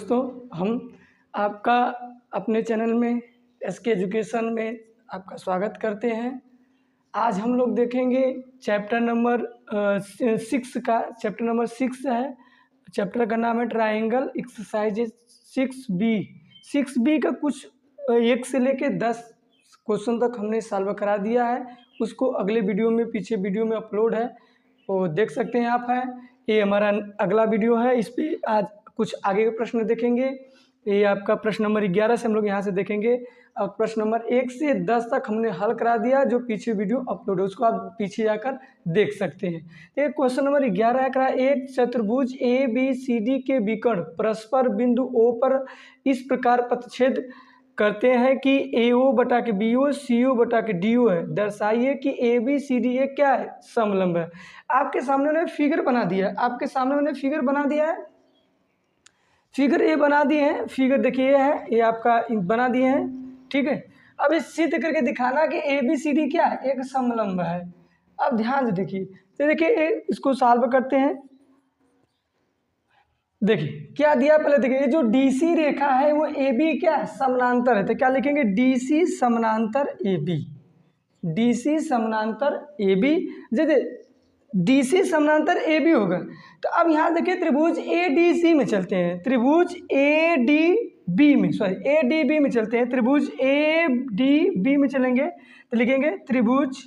दोस्तों, हम आपका अपने चैनल में एसके एजुकेशन में आपका स्वागत करते हैं। आज हम लोग देखेंगे चैप्टर नंबर 6 है। चैप्टर का नाम है ट्रायंगल एक्सरसाइज 6B। 6B का कुछ 1 से लेके 10 क्वेश्चन तक हमने सॉल्व करा दिया है। उसको अगले वीडियो में पीछे वीडियो में अपलोड है, वो देख सकते हैं आप। है ये हमारा अगला वीडियो है। इस पे आज कुछ आगे के प्रश्न देखेंगे। ये आपका प्रश्न नंबर 11 से हम लोग यहाँ से देखेंगे। अब प्रश्न नंबर 1 से 10 तक हमने हल करा दिया, जो पीछे वीडियो अपलोड है उसको आप पीछे जाकर देख सकते हैं। एक क्वेश्चन नंबर 11 का, एक चतुर्भुज ABCD के विकर्ण परस्पर बिंदु O पर इस प्रकार पथछेद करते हैं कि AO बटा के BO CO बटा के DO है। दर्शाइए कि ABCD ये क्या है, समलंब है। आपके सामने मैंने फिगर बना दिया है, फिगर ये बना दिए हैं। फिगर देखिए ये है, ये आपका बना दिए हैं, ठीक है। अब इस सिद्ध करके दिखाना कि ABCD क्या है, एक समलंब है। अब ध्यान से देखिए, तो देखिए इसको सॉल्व करते हैं। देखिए क्या दिया, पहले देखिए ये जो DC रेखा है वो AB क्या है, समानांतर है। तो क्या लिखेंगे, DC समानांतर AB, DC समानांतर AB। जैसे DC समानांतर AB होगा, तो अब यहाँ देखिए त्रिभुज ADC में चलते हैं, त्रिभुज ADB में चलते हैं। त्रिभुज ADB में चलेंगे तो लिखेंगे त्रिभुज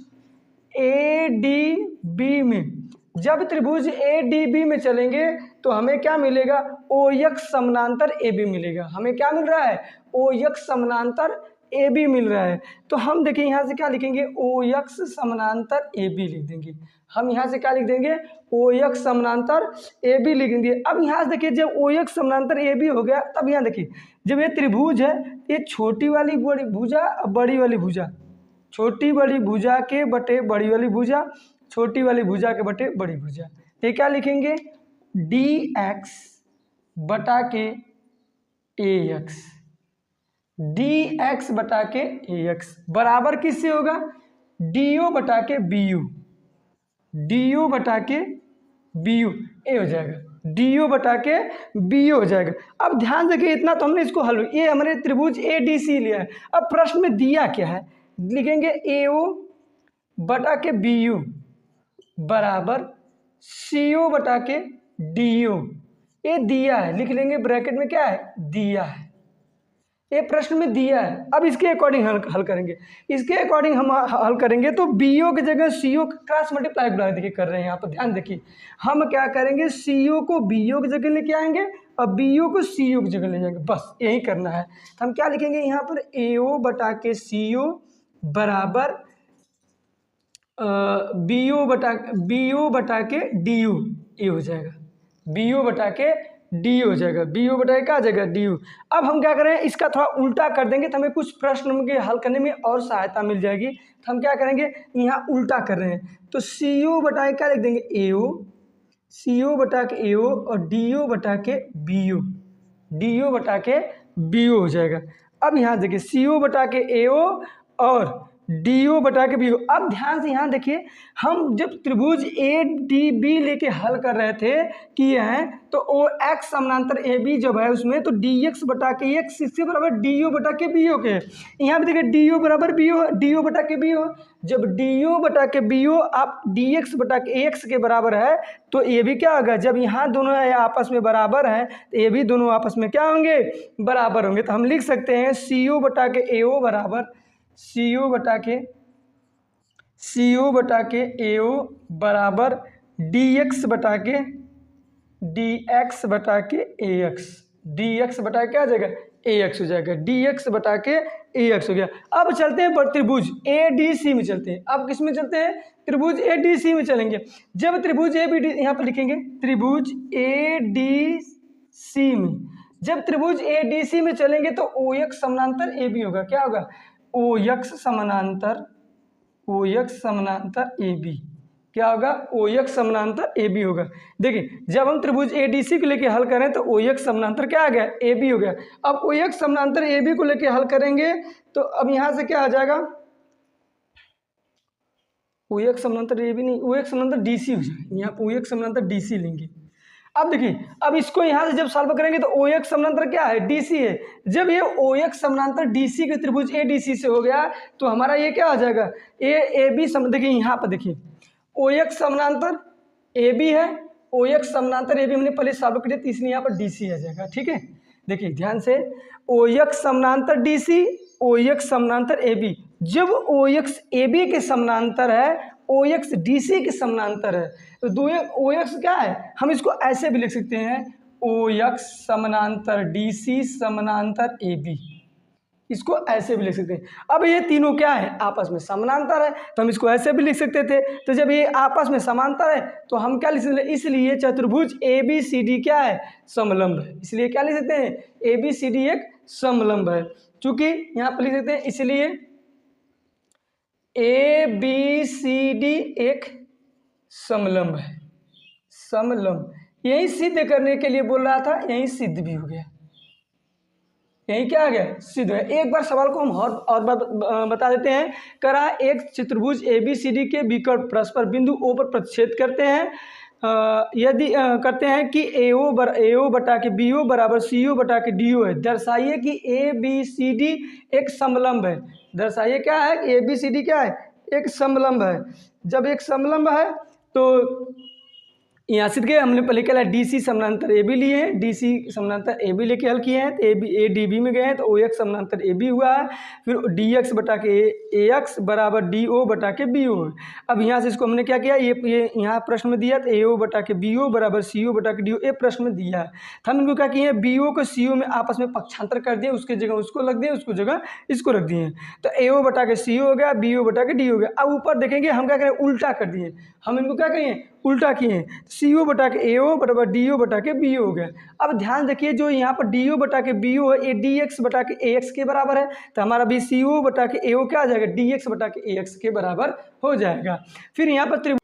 ADB में। जब त्रिभुज ADB में चलेंगे तो हमें क्या मिलेगा, OX समानांतर AB मिलेगा। हमें क्या मिल रहा है, OX समानांतर AB मिल रहा है। तो हम देखिए यहाँ से क्या लिखेंगे, OX समानांतर AB लिख देंगे। हम यहाँ से क्या लिख देंगे, OX समानांतर AB लिख देंगे। अब यहाँ से देखिए जब OX समानांतर AB हो गया, तब यहाँ देखिए जब ये त्रिभुज है, ये छोटी वाली बड़ी भुजा, बड़ी वाली भुजा, छोटी बड़ी भुजा के बटे बड़ी वाली भुजा, छोटी वाली भुजा के बटे बड़ी भुजा। ये क्या लिखेंगे, DX बटा के AX, DX बटा के AX बराबर किससे होगा, DO बटा के BU, DO बटा के BU ये हो जाएगा, DO बटा के BU हो जाएगा। अब ध्यान रखिए, इतना तो हमने इसको हल, ये हमारे त्रिभुज ADC लिया है। अब प्रश्न में दिया क्या है, लिखेंगे AO बटा के BU बराबर CO बटा के DO। ये दिया है, लिख लेंगे ब्रैकेट में, क्या है, दिया है। ये प्रश्न में दिया है। अब इसके अकॉर्डिंग हल करेंगे। इसके अकॉर्डिंग हम हल करेंगे तो BO की जगह CO क्रॉस मल्टीप्लाई देखिए कर रहे हैं। यहाँ पर ध्यान देखिए, हम क्या करेंगे, CO को BO की जगह लेके आएंगे और BO को CO की जगह ले जाएंगे, बस यही करना है। हम क्या लिखेंगे यहाँ पर, AO बटा के CO बराबर BO बटा के DU, ये हो जाएगा, BO बटा के DU हो जाएगा, BO बटा के क्या आ जाएगा, DU। अब हम क्या करें, इसका थोड़ा उल्टा कर देंगे तो हमें कुछ प्रश्न के हल करने में और सहायता मिल जाएगी। तो हम क्या करेंगे, यहाँ उल्टा कर रहे हैं तो CO बटा के क्या लिख देंगे, AO, CO बटा के AO और DO बटा के BO, DO बटा के BO हो जाएगा। अब यहाँ देखिए CO बटा के AO और DO बटा के BO। अब ध्यान से यहाँ देखिए, हम जब त्रिभुज ADB लेके हल कर रहे थे किए हैं, तो OX समानांतर AB जब है उसमें, तो DX बटा के X इसके बराबर DO बटा के BO के। यहाँ पे देखिए DO बराबर BO, DO बटा के BO। जब DO बटा के BO आप DX बटा के AX के बराबर है, तो ये भी क्या होगा, जब यहाँ दोनों आपस में बराबर हैं तो ये भी दोनों आपस में क्या होंगे, बराबर होंगे। तो हम लिख सकते हैं CO बटा के AO बराबर CO बटा के AO बराबर DX बटा के AX, DX बटा के क्या आ जाएगा, AX हो जाएगा, DX बटा के AX हो गया। अब चलते हैं त्रिभुज ADC में चलते हैं। अब किस में चलते हैं, त्रिभुज ADC में चलेंगे। जब त्रिभुज ABD, यहाँ पर लिखेंगे त्रिभुज ADC में, जब त्रिभुज ADC में चलेंगे तो OX समानांतर AB होगा। क्या होगा, OX समानांतर AB, क्या होगा, OX समानांतर AB होगा। देखिए जब हम त्रिभुज ADC को लेके हल करें तो OX समानांतर क्या आ गया, AB हो गया। अब OX समानांतर AB को लेके हल करेंगे तो अब यहाँ से क्या आ जाएगा, OX समानांतर AB नहीं, OX समानांतर DC हो जाएगा। यहाँ OX समानांतर DC लेंगे। अब देखिए, अब इसको यहाँ से जब सॉल्व करेंगे तो ओ एक्स समानांतर क्या है, डी सी है। जब ये ओ एक्स समानांतर डी सी के त्रिभुज ए डी सी से हो गया तो हमारा ये क्या हो जाएगा, ए बी सम, देखिए यहाँ पर देखिए ओ एक्स समानांतर ए बी है, ओ एक्स समानांतर ए बी हमने पहले सॉल्व किया तो इसलिए यहाँ पर डी सी आ जाएगा। ठीक है, देखिए ध्यान से, ओ एक्स समानांतर डी सी, ओ एक्स समानांतर ए बी। जब ओ एक्स ए बी के समानांतर है, ओ एक्स डी सी के समानांतर है, तो दो ओ एक्स क्या है, हम इसको ऐसे भी लिख सकते हैं, ओ एक्स समानांतर डी सी समानांतर ए बी, इसको ऐसे भी लिख सकते हैं। अब ये तीनों क्या है, आपस में समानांतर है, तो हम इसको ऐसे भी लिख सकते थे। तो जब ये आपस में समांतर है तो हम क्या लिख सकते हैं, इसलिए चतुर्भुज ए बी सी डी क्या है, समलंब है। इसलिए क्या लिख सकते हैं, ए बी सी डी एक समलंब है। चूंकि यहाँ पर लिख सकते हैं, इसलिए ए बी सी डी एक समलंब है, समलंब। यही सिद्ध करने के लिए बोल रहा था, यही सिद्ध भी हो गया, यही क्या आ गया, सिद्ध है। एक बार सवाल को हम और बार बता देते हैं। करा एक चतुर्भुज ए बी सी डी के विकर्ण परस्पर बिंदु ओ पर प्रतिच्छेद करते हैं, यदि करते हैं कि ए ओ बटा के बी ओ बराबर सी ओ बटा के डी ओ है, दर्शाइए कि ए बी सी डी एक समलंब है। दर्शाइए क्या है, ए बी सी डी क्या है, एक समलंब है। जब एक समलंब है तो यहाँ सिद्ध गए, हमने पहले क्या डी सी समानांतर ए बी लिए हैं, डी सी समानांतर ए बी लेके हल किए हैं, तो ए डी बी में गए हैं तो ओ एक्स समानांतर ए बी हुआ है। फिर डी एक्स बटा के ए एक्स बराबर डी ओ बटा के बी ओ है। अब यहाँ से इसको हमने क्या किया, ये यहाँ प्रश्न में दिया तो ए ओ बटा के बी ओ बराबर सी ओ बटा के डी ओ, ये प्रश्न में दिया है। तो हम इनको क्या किए, बी ओ को सी ओ में आपस में पक्षांतर कर दिए, उसके जगह उसको रख दिए, उसको जगह इसको रख दिए। तो ए ओ बटा के सी ओ हो गया, बी ओ बटा के डी हो गया। अब ऊपर देखेंगे हम क्या करें, उल्टा कर दिए, हम इनको क्या करें, उल्टा किए, सी ओ बटा के ए ओ बराबर डी ओ बटा के बी ओ हो गया। अब ध्यान देखिए, जो यहाँ पर डी ओ बटा के बी ओ है, ये डी एक्स बटा के ए एक्स के बराबर है, तो हमारा भी सी ओ बटा के ए ओ क्या आ जाएगा, डी एक्स बटा के ए एक्स के बराबर हो जाएगा। फिर यहाँ पर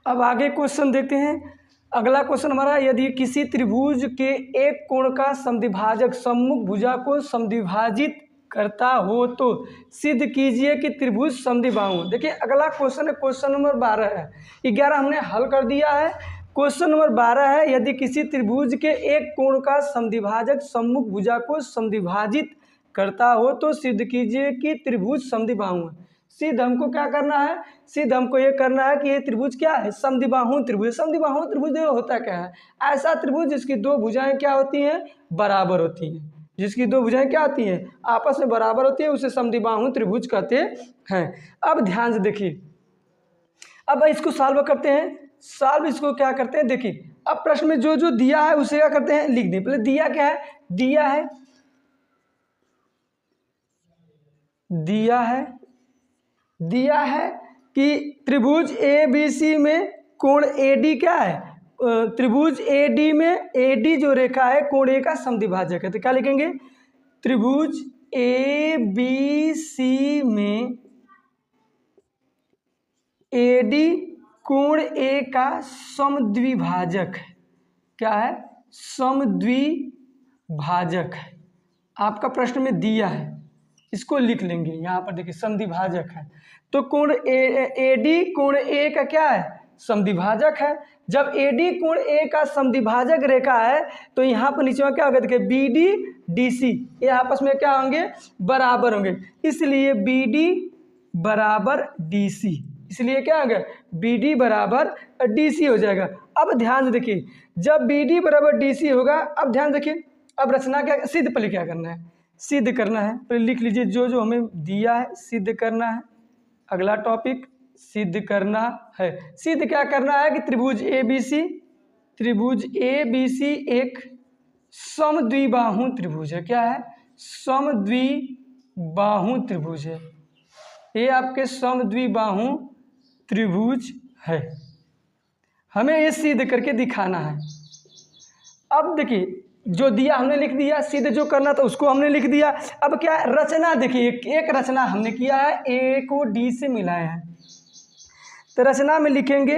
अब आगे क्वेश्चन देखते हैं। अगला क्वेश्चन हमारा, यदि किसी त्रिभुज के एक कोण का समद्विभाजक सम्मुख भुजा को समद्विभाजित करता हो तो सिद्ध कीजिए कि त्रिभुज समद्विबाहु। देखिए अगला क्वेश्चन है, क्वेश्चन नंबर 12 है, 11 हमने हल कर दिया है। क्वेश्चन नंबर 12 है, यदि किसी त्रिभुज के एक कोण का समद्विभाजक सम्मुख भुजा को समद्विभाजित करता हो तो सिद्ध कीजिए कि त्रिभुज समद्विबाहु है। सिद्ध हमको क्या करना है, सिद्ध हमको ये करना है कि ये त्रिभुज क्या है, समद्विबाहु त्रिभुज। समद्विबाहु त्रिभुज होता क्या है, ऐसा त्रिभुज जिसकी दो भुजाएं क्या होती हैं, बराबर होती हैं, जिसकी दो भुजाएं क्या होती हैं, आपस में बराबर होती है, उसे समद्विबाहु त्रिभुज कहते हैं। अब ध्यान से देखिए, अब इसको सॉल्व करते हैं। सॉल्व इसको क्या करते हैं, देखिए अब प्रश्न में जो जो दिया है उसे क्या करते हैं, लिख दें। पहले दिया क्या है, दिया है कि त्रिभुज ए बी सी में कोण ए डी क्या है, त्रिभुज ए डी में ए डी जो रेखा है कोण ए का समद्विभाजक है। तो क्या लिखेंगे, त्रिभुज ए बी सी में ए डी कोण ए का समद्विभाजक है। क्या है, समद्विभाजक है। आपका प्रश्न में दिया है, इसको लिख लेंगे। यहाँ पर देखिए समद्विभाजक है, तो कोण ए डी कोण ए का क्या है, समद्विभाजक है। जब ए डी कोण ए का समद्विभाजक रेखा है तो यहाँ पर नीचे में क्या होगा, देखिए बी डी डी सी, ये आपस में क्या होंगे, बराबर होंगे, इसलिए बी डी बराबर डी सी, इसलिए क्या होगा, बी डी बराबर डी सी हो जाएगा। अब ध्यान से देखिए, जब बी डी बराबर डी सी होगा, अब ध्यान देखिए, अब रचना क्या, सिद्ध पहले क्या करना है, सिद्ध करना है। पहले लिख लीजिए जो जो हमें दिया है, सिद्ध करना है। अगला टॉपिक सिद्ध करना है। सिद्ध क्या करना है कि त्रिभुज ए बी सी एक समद्विबाहु त्रिभुज है। क्या है, समद्विबाहु त्रिभुज है। ये आपके समद्विबाहु त्रिभुज है, हमें ये सिद्ध करके दिखाना है। अब देखिए, जो दिया हमने लिख दिया, सिद्ध जो करना था उसको हमने लिख दिया। अब क्या रचना, देखिए एक रचना हमने किया है, ए को डी से मिलाया है, तो रचना में लिखेंगे,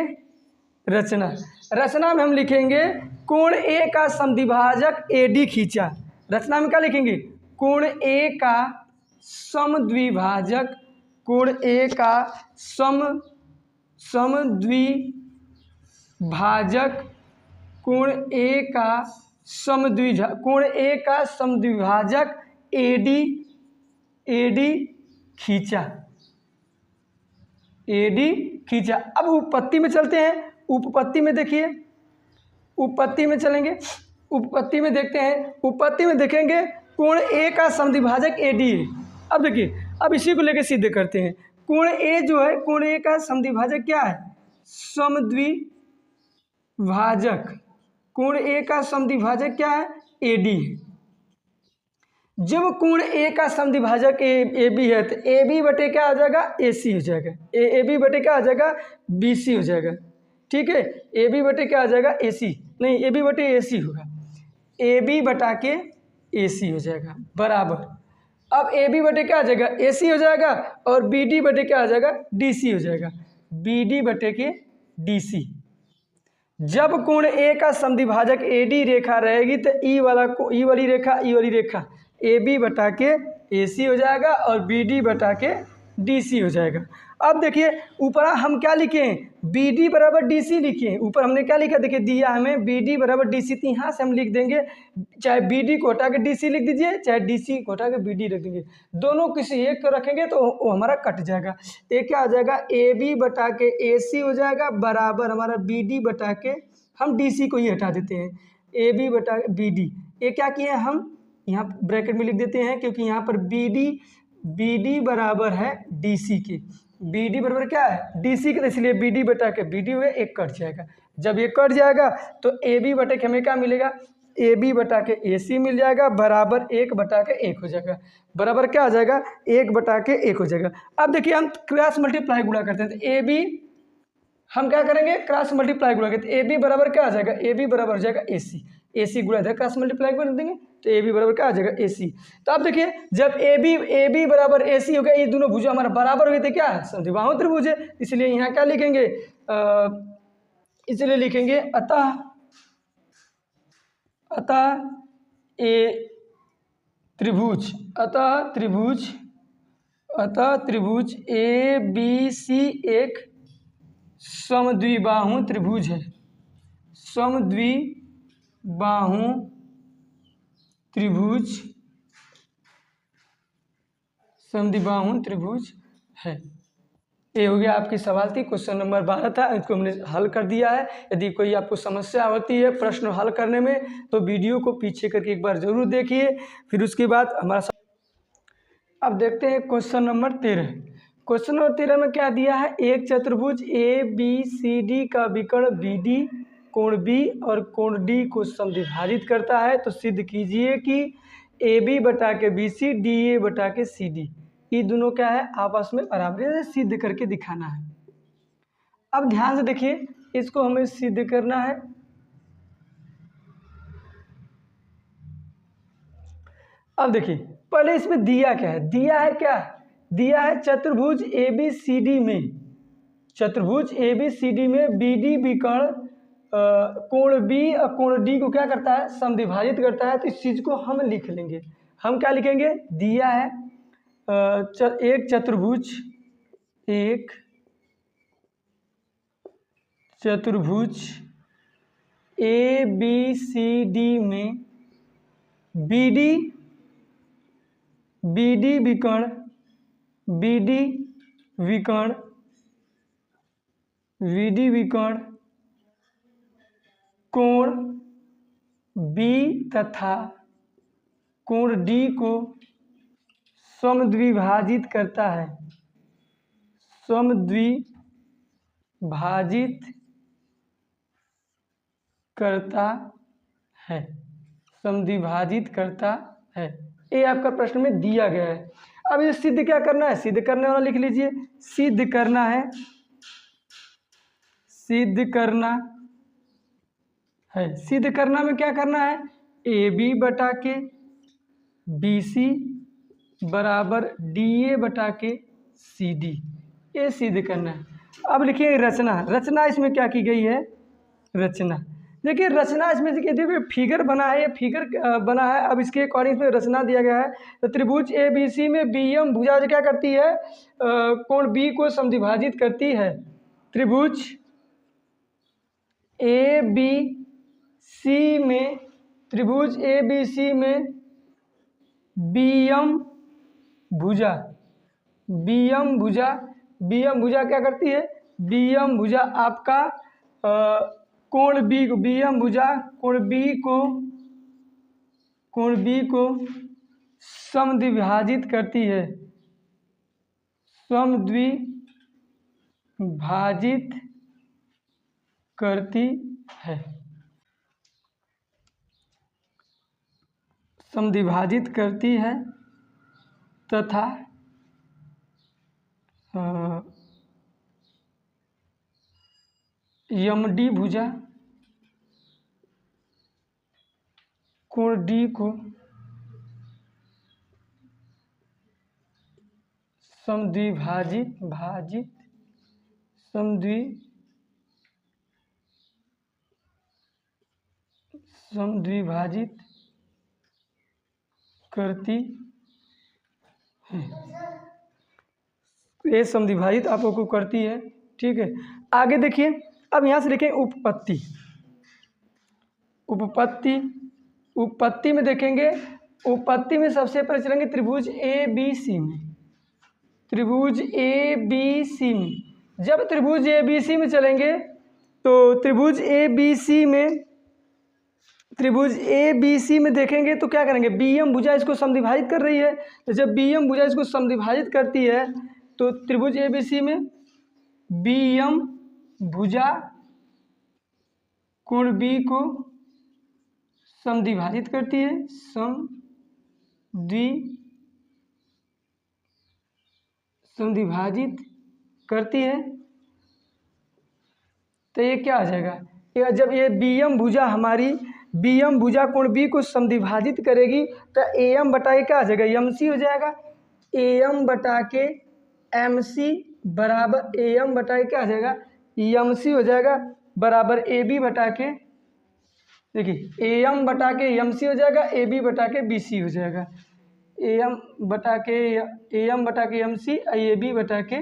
रचना में हम लिखेंगे कोण ए का समद्विभाजक ए डी खींचा। रचना में क्या लिखेंगे, कोण ए का समद्विभाजक, कोण ए का समद्विभाजक भाजक कोण ए का समद्विभाजक एडी खींचा। अब उपपत्ति में चलते हैं। उपपत्ति में देखिए, उपपत्ति में चलेंगे, उपपत्ति में देखते हैं। उपपत्ति में देखेंगे कोण ए का समद्विभाजक एडी है। अब देखिए, अब इसी को लेकर सिद्ध करते हैं। कोण ए जो है, कोण ए का समद्विभाजक क्या है? समद्विभाजक। कोण ए का समद्विभाजक क्या है? एडी है। जब कोण ए का समद्विभाजक ए बी है तो ए बी बटे क्या आ जाएगा? ए सी हो जाएगा। ए बी बटे क्या आ जाएगा? बी सी हो जाएगा। ठीक है, ए बी बटे क्या आ जाएगा? ए सी नहीं, ए बी बटे ए सी होगा। ए बी बटा के ए सी हो जाएगा बराबर। अब ए बी बटे क्या आ जाएगा? ए सी हो जाएगा और बी डी बटे क्या आ जाएगा? डी सी हो जाएगा। बी डी बटे के डी सी। जब कोण ए का समद्विभाजक ए डी रेखा रहेगी तो ई वाली रेखा ए बी बटा के ए सी हो जाएगा और बी डी बटा के डी सी हो जाएगा। अब देखिए ऊपर हम क्या लिखे हैं? बी डी बराबर डी सी लिखे हैं। ऊपर हमने क्या लिखा? देखिए दिया हमें बी डी बराबर डी सी, तो यहाँ से हम लिख देंगे, चाहे बी डी को हटा के डी सी लिख दीजिए, चाहे डी सी को हटा के बी डी रख देंगे। दोनों किसी एक को रखेंगे तो वो हमारा कट जाएगा। ये क्या आ जाएगा? ए बी बटा के ए सी हो जाएगा बराबर हमारा बी डी बटा के, हम डी सी को ही हटा देते हैं, ए बी बटा बी डी। ये क्या किए हम यहाँ ब्रैकेट में लिख देते हैं, क्योंकि यहाँ पर बी डी बराबर है डी सी के। बी डी बराबर क्या है? डी सी के, तो इसलिए बी डी बटा के बी डी हुए एक कट जाएगा। जब ये कट जाएगा तो ए बी बटे के हमें क्या मिलेगा? ए बी बटा के ए सी मिल जाएगा बराबर 1 बटा के 1 हो जाएगा। बराबर क्या आ जाएगा? 1 बटा के 1 हो जाएगा। अब देखिए हम क्रॉस मल्टीप्लाई गुणा करते हैं, तो ए बी हम क्या करेंगे? क्रॉस मल्टीप्लाई गुणा करते हैं। ए बी बराबर क्या आ जाएगा? ए बी बराबर हो जाएगा ए सी। ए सी गुणा इधर क्रॉस मल्टीप्लाई कर देंगे तो ए बी बराबर क्या आ जाएगा? ए सी। तो अब देखिए जब ए बी बराबर ए सी हो गया, ये दोनों भुजा हमारा बराबर हो गए थे, क्या है? समद्विबाहु त्रिभुज है। इसलिए यहाँ क्या लिखेंगे? इसलिए लिखेंगे अतः ए त्रिभुज, अतः त्रिभुज ए बी सी एक समद्विबाहु त्रिभुज है। समद्विबाहु त्रिभुज है। ये हो गया आपकी सवाल थी, क्वेश्चन नंबर 12 था, इसको हमने हल कर दिया है। यदि कोई आपको समस्या होती है प्रश्न हल करने में तो वीडियो को पीछे करके एक बार ज़रूर देखिए। फिर उसके बाद हमारा अब देखते हैं क्वेश्चन नंबर 13। क्वेश्चन नंबर 13 में क्या दिया है? एक चतुर्भुज ए बी सी डी का विकर्ण बी डी कोण बी और कोण डी को समद्विभाजित करता है, तो सिद्ध कीजिए कि ए बी बटा के बी सी, डी ए बटा के सी डी, ये दोनों क्या है? आपस में बराबर। सिद्ध करके दिखाना है। अब ध्यान से देखिए, इसको हमें सिद्ध करना है। अब देखिए पहले इसमें दिया क्या है? दिया है क्या? दिया है चतुर्भुज ए बी सी डी में, चतुर्भुज ए बी सी डी में बी डी विकर्ण कोण बी और कोण डी को क्या करता है? समद्विभाजित करता है। तो इस चीज़ को हम लिख लेंगे। हम क्या लिखेंगे? दिया है एक चतुर्भुज ए बी सी डी में बी डी विकर्ण कोण बी तथा कोण डी को समद्विभाजित करता है, समद्विभाजित करता है। ये आपका प्रश्न में दिया गया है। अब ये सिद्ध क्या करना है? सिद्ध करने वाला लिख लीजिए। सिद्ध करना में क्या करना है? ए बी बटा के बी सी बराबर डी ए बटा के सी डी, ये सिद्ध करना है। अब लिखिए रचना इसमें क्या की गई है? रचना देखिए, रचना इसमें देखिए फिगर बना है, ये फिगर बना है। अब इसके अकॉर्डिंग में रचना दिया गया है। तो त्रिभुज ए बी सी में बी एम भुजा क्या करती है? कोण बी को समद्विभाजित करती है। त्रिभुज ए बी सी में, त्रिभुज ए बी सी में बीएम भुजा, बीएम भुजा, बीएम भुजा क्या करती है? बीएम भुजा आपका कोण बी को, बीएम भुजा कोण बी को समद्विभाजित करती है, समद्विभाजित करती है, समद्विभाजित करती है तथा यमडी भुजा कोण डी को समद्विभाजित करती है, ये समद्विभाजित आपको करती है। ठीक है, आगे देखिए, अब यहाँ से लिखें उपपत्ति। उपपत्ति में देखेंगे, उपपत्ति में सबसे पहले चलेंगे त्रिभुज ए बी सी में, त्रिभुज ए बी सी में। जब त्रिभुज ए बी सी में चलेंगे तो त्रिभुज ए बी सी में देखेंगे तो क्या करेंगे? बीएम भुजा इसको समद्विभाजित कर रही है, तो जब बीएम भुजा इसको समद्विभाजित करती है तो त्रिभुज ए बी सी में बीएम भुजा कोण बी को समद्विभाजित करती है, समद्विभाजित करती है। तो ये क्या आ जाएगा? ये जब ये बीएम भुजा हमारी बीएम भुजा कोण बी को समद्विभाजित करेगी तो एम बटा के क्या आ जाएगा? एम सी हो जाएगा। एम बटा के एम सी बराबर एम बटा के क्या आ जाएगा? एम सी हो जाएगा, बराबर ए बी बटा के, देखिए एम बटा के एम सी हो जाएगा, ए बी बटा के बी सी हो जाएगा। एम बटा के एम सी, ए बी बटा के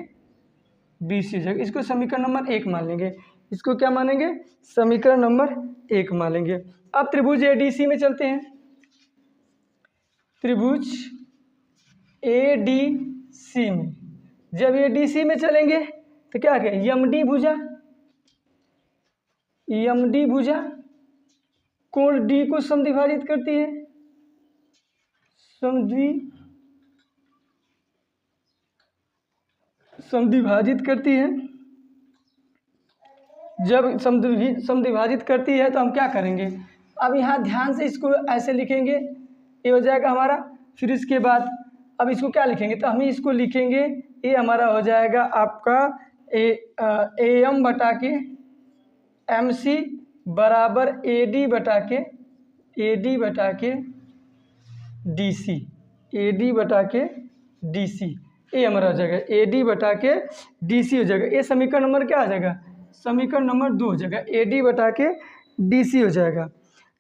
बी सी हो जाएगा। इसको समीकरण नंबर 1 मान लेंगे। इसको क्या मानेंगे? समीकरण नंबर 1 मान लेंगे। अब त्रिभुज ए डी सी में चलते हैं। त्रिभुज ए डी सी में जब ए डी सी में चलेंगे तो क्या कहें? यमडी भुजा कोण डी को समद्विभाजित करती है, समद्विभाजित करती है। जब समद्विभाजित करती है तो हम क्या करेंगे? अब यहाँ ध्यान से इसको ऐसे लिखेंगे, ये हो जाएगा हमारा। फिर इसके बाद अब इसको क्या लिखेंगे? तो हम इसको लिखेंगे, ये हमारा हो जाएगा आपका ए एम बटा के एम सी बराबर ए डी बटा के डी सी, ए डी बटा के डी सी, ये हमारा हो जाएगा ए डी बटा के डी सी हो जाएगा। ये समीकरण नंबर क्या आ जाएगा? समीकरण नंबर 2 हो जाएगा, ए डी बटा के डी सी हो जाएगा।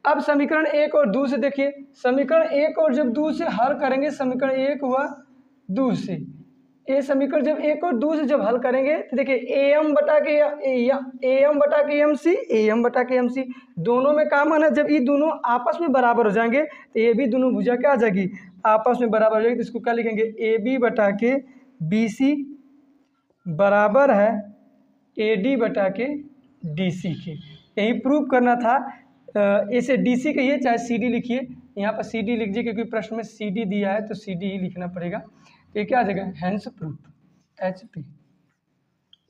अब समीकरण 1 और 2 से देखिए, समीकरण 1 और जब 2 से हल करेंगे, समीकरण 1 हुआ 2 से, ये समीकरण जब 1 और 2 से जब हल करेंगे तो देखिए ए एम बटा के एम सी दोनों में कॉमन है। जब ये दोनों आपस में बराबर हो जाएंगे तो ये भी दोनों भुजा क्या आ जाएगी? आपस में बराबर हो जाएगी। तो इसको क्या लिखेंगे? ए बी बटा के बी सी बराबर है ए डी बटा के डी सी के। यही प्रूव करना था। इसे डी सी कहिए चाहे सी डी लिखिए, यहाँ पर सी डी लिख दीजिए क्योंकि प्रश्न में सी डी दिया है तो सी डी ही लिखना पड़ेगा। तो ये क्या आ जाएगा? Hence proof, H P.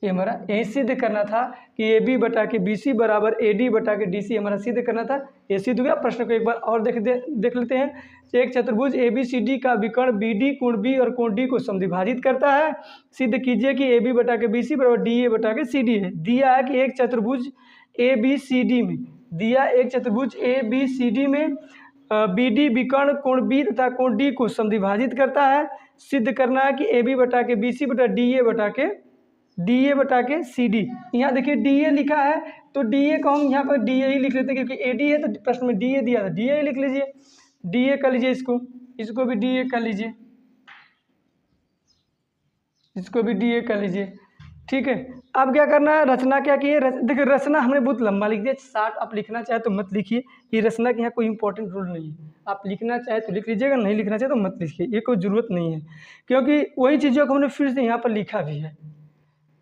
ये हमारा यही सिद्ध करना था कि ए बी बटा के बी सी बराबर ए डी बटा के डी सी हमारा सिद्ध करना था। ये सिद्ध हो गया। प्रश्न को एक बार और देख लेते हैं। एक चतुर्भुज ए बी सी डी का विकर्ण बी डी कोण बी और कोण डी को समद्विभाजित करता है। सिद्ध कीजिए कि ए बी बटा के बी सी बराबर डी ए बटा के सी डी है। दिया है कि एक चतुर्भुज ए बी सी डी में बी डी विकर्ण कोण बी तथा कोण डी को समद्विभाजित करता है। सिद्ध करना है कि ए बी बटा के बी सी बटा डी ए बटा के सी डी। यहाँ देखिए डी ए लिखा है तो डी ए को हम यहाँ पर डी ए ही लिख लेते हैं क्योंकि ए डी है तो प्रश्न में डी ए दिया था, डी ए लिख लीजिए, डी ए कर लीजिए, इसको भी डी ए कर लीजिए, इसको भी डी ए कर लीजिए। ठीक है। अब क्या करना है, रचना क्या की है, देखिए रचना हमने बहुत लंबा लिख दिया, 60 आप लिखना चाहे तो मत लिखिए, ये रचना के यहाँ कोई इंपॉर्टेंट रूल नहीं है, आप लिखना चाहे तो लिख लीजिएगा, नहीं लिखना चाहे तो मत लिखिए, ये कोई ज़रूरत नहीं है, क्योंकि वही चीज़ों को हमने फिर से यहाँ पर लिखा भी है।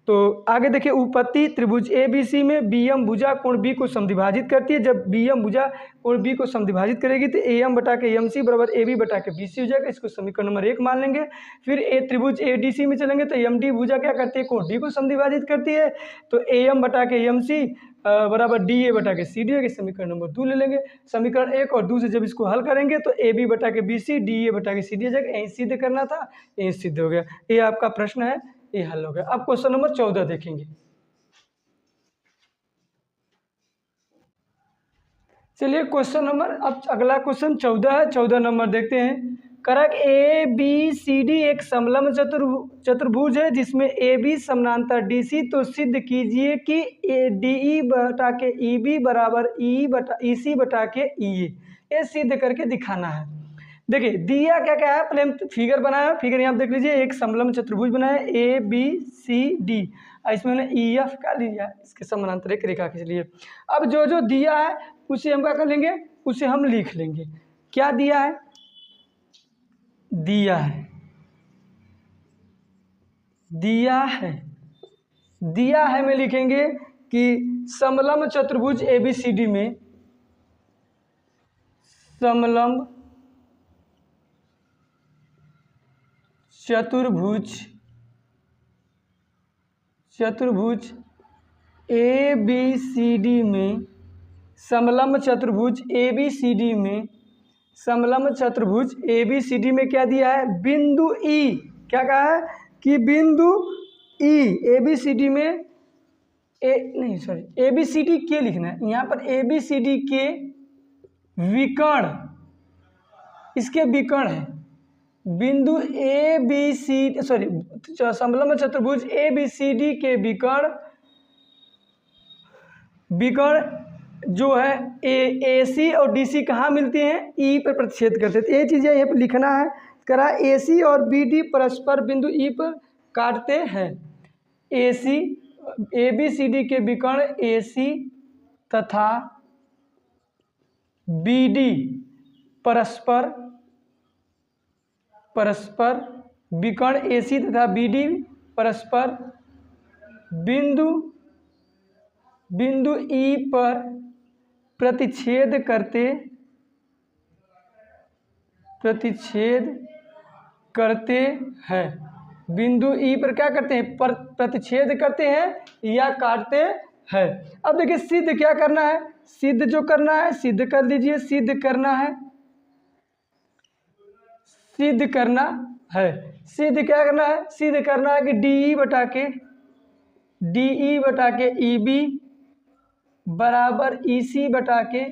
तो आगे देखिए, उपपत्ति त्रिभुज ए बी सी में बी एम भुजा कोण बी को समद्विभाजित करती है। जब बी एम भुजा कोण बी को समद्विभाजित करेगी तो ए एम बटा के एम सी बराबर ए बी बटा के बी सी हो जाएगा, इसको समीकरण नंबर 1 मान लेंगे। फिर ए त्रिभुज ए डी सी में चलेंगे तो एम डी भुजा क्या करती है, कोण डी को समद्विभाजित करती है, तो ए एम बटा के एम सी बराबर डी ए बटा के सी डी है, समीकरण नंबर 2 ले लेंगे। समीकरण 1 और 2 से जब इसको हल करेंगे तो ए बी बटा के बी सी डी ए बटा के सी डी हो जाएगा, यहीं सिद्ध करना था, यहीं सिद्ध हो गया, ये आपका प्रश्न है, ये हल हो गया। अब क्वेश्चन नंबर 14 देखेंगे। चलिए क्वेश्चन नंबर, अब अगला क्वेश्चन 14 है, 14 नंबर देखते हैं। कारक ए बी सी डी एक समलंब चतुर्भुज है जिसमें ए बी समानांतर डी सी, तो सिद्ध कीजिए कि ए डी ई बटा के ई बी बराबर ई बटा ई सी बटा के ई ए, ये सिद्ध करके दिखाना है। देखिए दिया क्या क्या है, पहले हम फिगर बनाया, फिगर यहाँ देख लीजिए, एक समलंब चतुर्भुज बनाया ए बी सी डी, इसमें हमने ई एफ का लिया, इसके समानांतर एक रेखा खींच लिए। अब जो जो दिया है उसे हम क्या कर लेंगे, उसे हम लिख लेंगे। क्या दिया है, दिया है, दिया है, दिया है में लिखेंगे कि समलंब चतुर्भुज ए बी सी डी में, समलंब चतुर्भुज ए बी सी डी में, समलंब चतुर्भुज ए बी सी डी में, समलंब चतुर्भुज ए बी सी डी में क्या दिया है, बिंदु ई, क्या कहा है कि बिंदु ई ए बी सी डी में ए बी सी डी के लिखना है यहाँ पर, ए बी सी डी के विकर्ण, इसके विकर्ण है बिंदु ए बी सी समलंब चतुर्भुज ए बी सी डी के विकर्ण जो है ए सी और डी सी कहाँ मिलती हैं, ई पर प्रतिच्छेद करते हैं, तो ये चीज़ें यहाँ पर लिखना है। करा ए सी और बी डी परस्पर बिंदु ई पर काटते हैं, ए सी ए बी सी डी के विकर्ण ए सी तथा बी डी परस्पर विकर्ण ए सी तथा बी डी परस्पर बिंदु ई पर प्रतिच्छेद करते हैं, बिंदु ई पर क्या करते हैं, प्रतिच्छेद करते हैं या काटते हैं। अब देखिए सिद्ध क्या करना है, सिद्ध जो करना है सिद्ध कर लीजिए, सिद्ध करना है, सिद्ध क्या करना है, सिद्ध करना है कि डी ई बटा के ई बी बराबर ई सी बटा के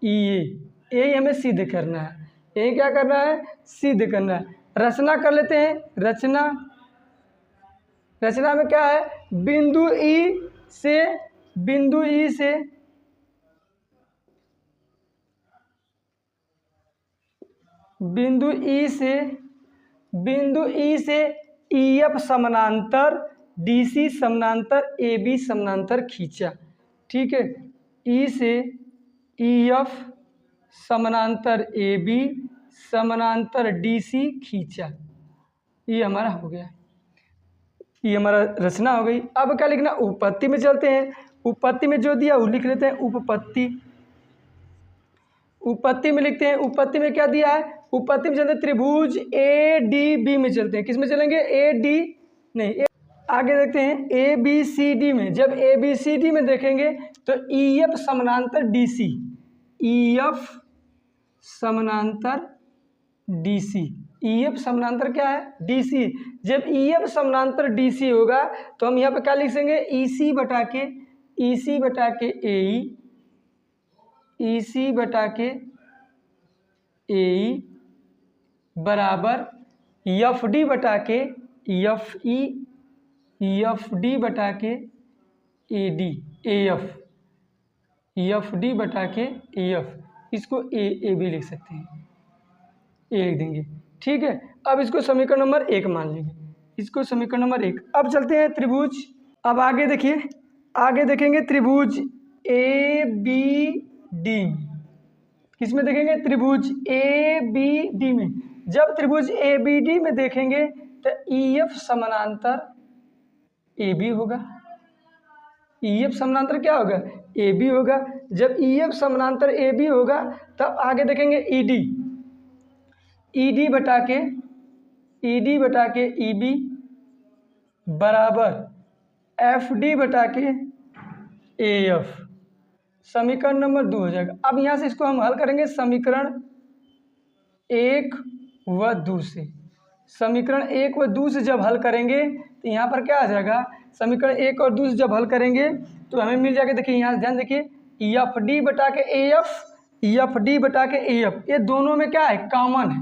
ई ए, यही हमें सिद्ध करना है, यही क्या करना है, सिद्ध करना है। रचना कर लेते हैं, रचना में क्या है, बिंदु ई से ई एफ समानांतर डी सी समानांतर ए बी समानांतर खींचा, ठीक है, ई से ई एफ समानांतर ए बी समानांतर डी सी खींचा, ये हमारा हो गया, ये हमारा रचना हो गई। अब क्या लिखना, उपपत्ति में चलते हैं, उपपत्ति में जो दिया वो लिख लेते हैं, उपपत्ति में लिखते हैं, उपपत्ति में क्या दिया है, उपपत्ति में चलते हैं त्रिभुज ए डी बी में चलते हैं, किस में चलेंगे, ए डी नहीं, आगे देखते हैं ए बी सी डी में। जब ए बी सी डी में देखेंगे तो ई एफ समानांतर डी सी, ई एफ समानांतर डी सी, ई एफ समानांतर क्या है, डी सी। जब ई एफ समानांतर डी सी होगा तो हम यहाँ पे क्या लिख देंगे, ई सी बटा के ए ई सी बटा के ए ई बराबर एफ डी बटा के एफ डी बटा के ए डी, एफ डी बटा के एफ, इसको ए भी लिख सकते हैं, ए लिख देंगे, ठीक है। अब इसको समीकरण नंबर 1 मान लेंगे, इसको समीकरण नंबर 1। अब चलते हैं त्रिभुज अब आगे देखिए, आगे देखेंगे त्रिभुज ए बी डी में। किस में देखेंगे? त्रिभुज ए बी डी में। जब त्रिभुज ए बी डी में देखेंगे तो ई एफ समानांतर ए बी होगा। ई एफ समानांतर क्या होगा? ए बी होगा। जब ई एफ समानांतर ए बी होगा तब आगे देखेंगे ई डी, ई डी बटा के ई बी बराबर एफ डी बटा के ए एफ। समीकरण नंबर 2 हो जाएगा। अब यहाँ से इसको हम हल करेंगे समीकरण 1 व 2 से। समीकरण 1 व 2 से जब हल करेंगे तो यहाँ पर क्या आ जाएगा? समीकरण 1 और 2 से जब हल करेंगे तो हमें मिल जाएगा, देखिए यहाँ से ध्यान देखिए, एफ डी बटा के ए एफ, एफ डी बटा के ए एफ, ये दोनों में क्या है? कॉमन है।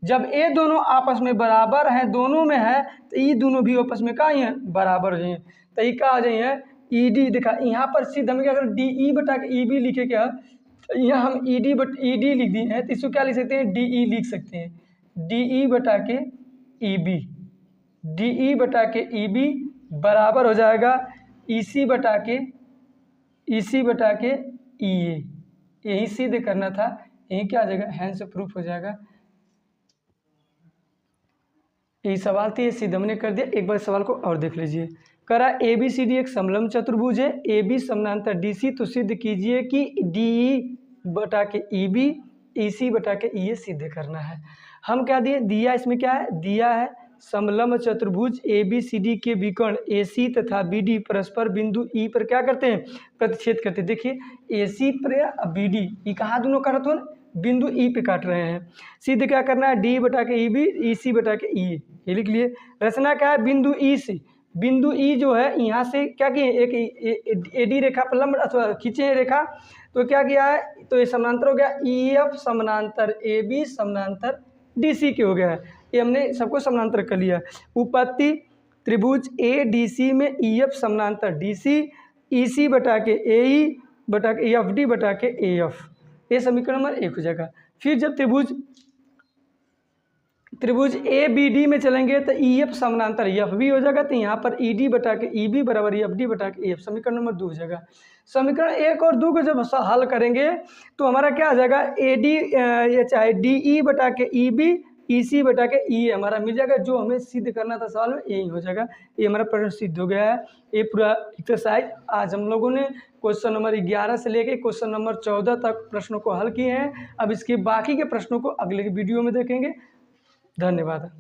जब ये दोनों आपस में बराबर हैं, दोनों में है, तो ये दोनों भी आपस में क्या है? बराबर हो जाइए। तो ये क्या आ जाइए? E D. देखा यहाँ पर सीधे हम क्या करें? डी ई बटा के ई बी लिखे क्या? यहाँ हम ई डी लिख दिए हैं, तो इसको क्या लिख सकते हैं? डी ई लिख सकते हैं। डी ई बटा के ई बी, डी ई बटा के ई बी बराबर हो जाएगा ई सी बटा के ई ए। यही सीधे करना था, यही क्या आ जाएगा? हैंड से प्रूफ हो जाएगा। यही सवाल थी, ये सीधे हमने कर दिया। एक बार सवाल को और देख लीजिए। करा ए बी सी डी एक समलंब चतुर्भुज है, ए बी समानांतर डी सी, तो सिद्ध कीजिए कि डी ई बटा के ई बी, ई सी बटा के ई ए सिद्ध करना है। हम क्या दिए? दिया इसमें क्या है? दिया है समलंब चतुर्भुज ए बी सी डी के विकर्ण ए सी तथा बी डी परस्पर बिंदु ई पर क्या करते हैं? प्रतिच्छेद करते हैं। देखिए ए सी पर बी डी, ये कहाँ दोनों काटत हो? बिंदु ई पे काट रहे हैं। सीधे क्या करना है? डी बटा के ई बी, ई सी बटा के ई ए, ये लिख लिए। रचना क्या है? बिंदु ई से, बिंदु ई जो है यहाँ से क्या किए? एक ए डी रेखा पर लंब अथवा खींचे हैं रेखा, तो क्या किया है? तो ये समानांतर हो गया ई एफ समानांतर ए बी समानांतर डी सी के हो गया है। ये हमने सबको समानांतर कर लिया। उपपत्ति त्रिभुज ए डी सी में ई एफ समानांतर डी सी, ई सी बटा के ए ई बटा के एफ डी बटा के ए एफ, ये समीकरण नंबर 1 हो जाएगा। फिर जब त्रिभुज ए बी डी में चलेंगे तो ई एफ समानांतर एफ बी हो जाएगा, तो यहाँ पर ई डी बटा के ई बी बराबर एफ डी बटा के ए एफ, समीकरण नंबर 2 हो जाएगा। समीकरण 1 और 2 को जब हल करेंगे तो हमारा क्या आ जाएगा? ए डी ये चाहे डी ई बटा के ई बी, ई सी बटा के ई ए हमारा मिल जाएगा। जो हमें सिद्ध करना था सवाल में यही हो जाएगा। ये हमारा प्रश्न सिद्ध हो गया है। ये पूरा एक्सरसाइज आज हम लोगों ने क्वेश्चन नंबर 11 से लेके क्वेश्चन नंबर 14 तक प्रश्नों को हल किए हैं। अब इसके बाकी के प्रश्नों को अगले वीडियो में देखेंगे। धन्यवाद।